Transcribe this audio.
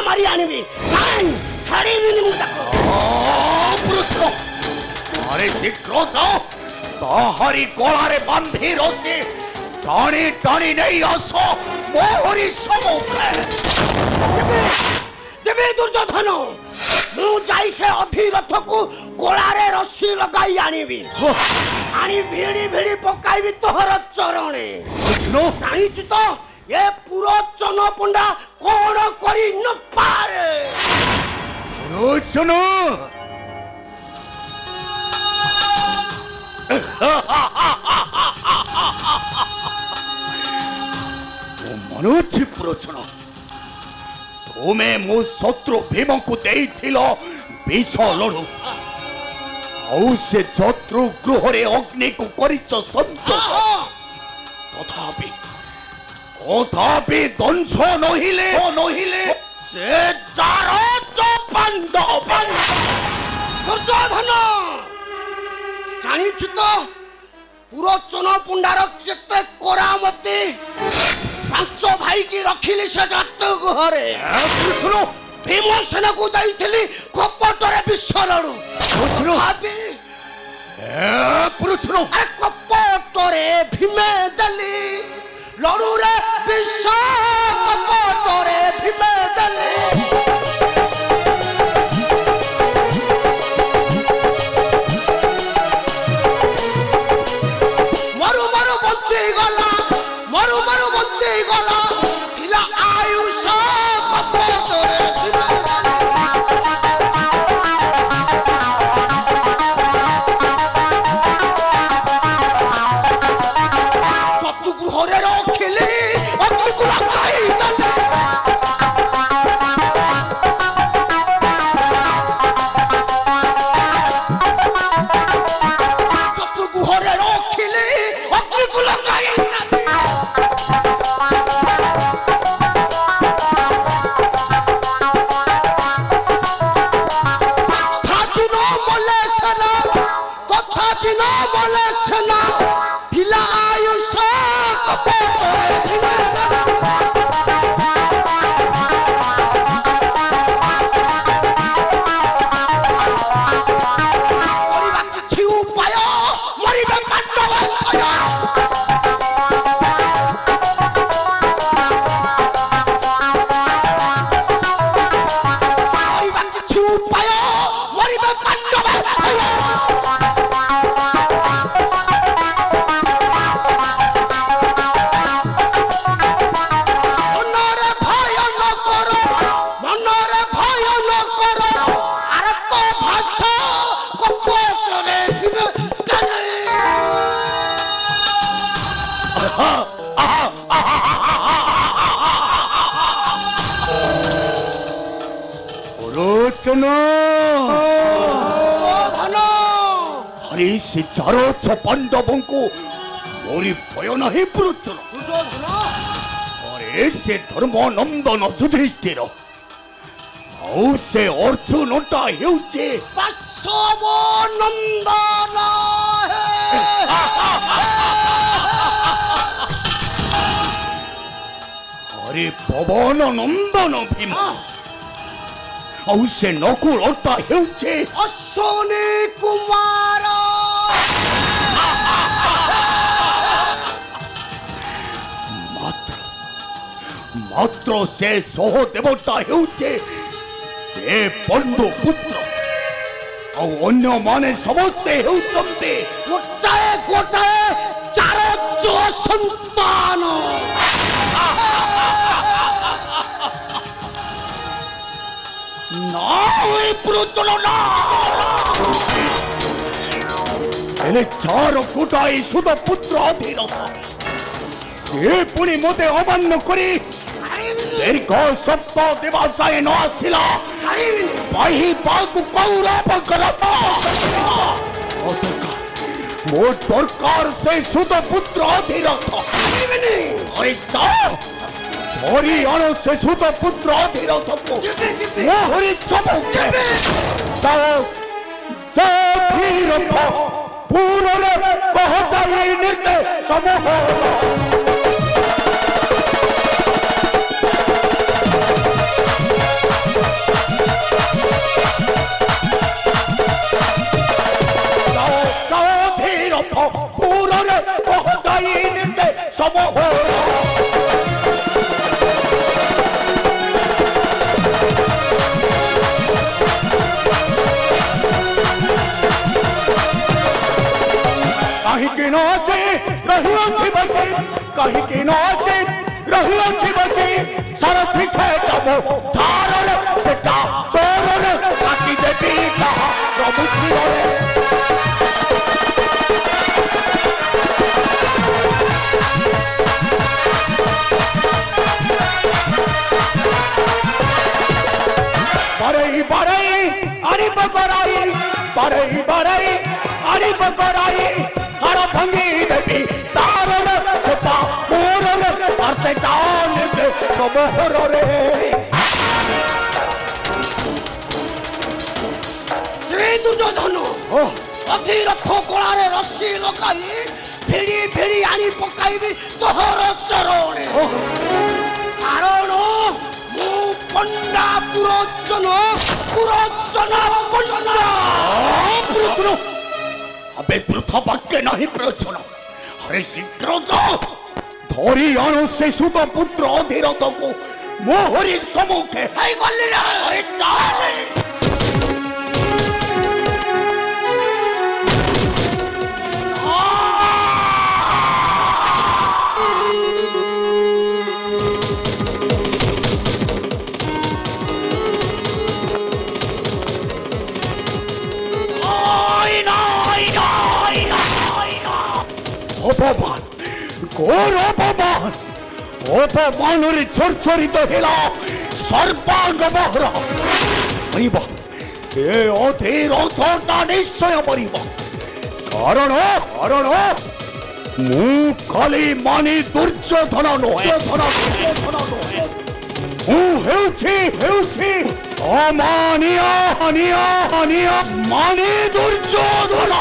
मारी आनिबी नहीं छाड़ीबिनी मु ताको पुरुष अरे शीघ्र जाओ ताहारी कोलारे बांधी रसी टाणी टाणी नहीं आसो मोहरी सम्मुखे देवी दुर्योधन मु जाई से अभिरथ को कोलारे रस्सी लगाई आनिबी आनी भिड़ी भिड़ी पकाइबी तोहर चरणे बुझलो जानिछु तो ये पुरोचन पंडा कोन करी न पारे पुरोचन मनुष्य पुरोचन तुम्हें मो शत्रु भीम को देइथिलो विष लड़ू आउ से शत्रु गृह रे अग्नि को करिच संजोग तथापि तथापि दंश नहिले से जारो चपंद दुर्योधन जानिछु तो पुरोचन पंडार केते करामती पांच भाई की रखिली से जात घरे सुनो भीमसेन को दैथिली कपटरे विष लड़ू सुनो भाभी पुरुषनो अरे कपटरे भीमे दली लड़ू रे विष कपटरे भीमे दली हरी से चारो पांडवों को मोरी भय नहीं पुरोचन अरे से धर्म नंदन युधिष्ठिर आउ से अर्जुन टा हेउचे पाशव नंदन अरे पवन नंदन भीम आउ से नकुल टा हेउचे अश्विनी कुमार मात्र से सहदेवता हेउचे से पंडु पुत्र आ अन्य माने समस्ते हेउचंते गोटाए गोटाए चारो संतान ना पुरोचन ना एले चार गोटाए सुध पुत्र अधीरथ से पुणी मते अमान्य करी दीर्घ सप्ताह देवा जाए न आसिला वही बाकु कौरव करत मोर दरकार से सुध पुत्र अधीरथ अरे जाओ हरि अण से सुध पुत्र अधीरथ को मोहरी सम्मुखे जाओ धीरथ पूर्ण कह जाई निर्देश समूह कहीं न से रही बसी कहीं न से रही बसी सारथी से तब धारण से चोर काटी देवी कहा प्रभु शिवरे बरई अरे बकराई बरई अरे बकराई हर भंगी देवी तारण से मोर अर्थे चाल के सबोर रे श्री दुर्योधन अधीरथ कोलारे रस्सी लगाई भिड़ी भिड़ी आनी पकाइबी तोहर चरण कारण मु पंडा पुरोचन पंडा अबे वृथा वाक्य नहीं प्रयोजन अरे शीघ्र जाओ धरी अणु से सुत पुत्र अधीरथ को मोहरी सम्मुखे अरे चाल अपमान घोर अपमान अपमान चर्चरित हेला सर्वांग बहरा मरिबा ए अधीरथटा निश्चय मरिबा कारण मु खाली मानी दुर्योधन नहे मु हेउछि अमानिया मानी दुर्योधन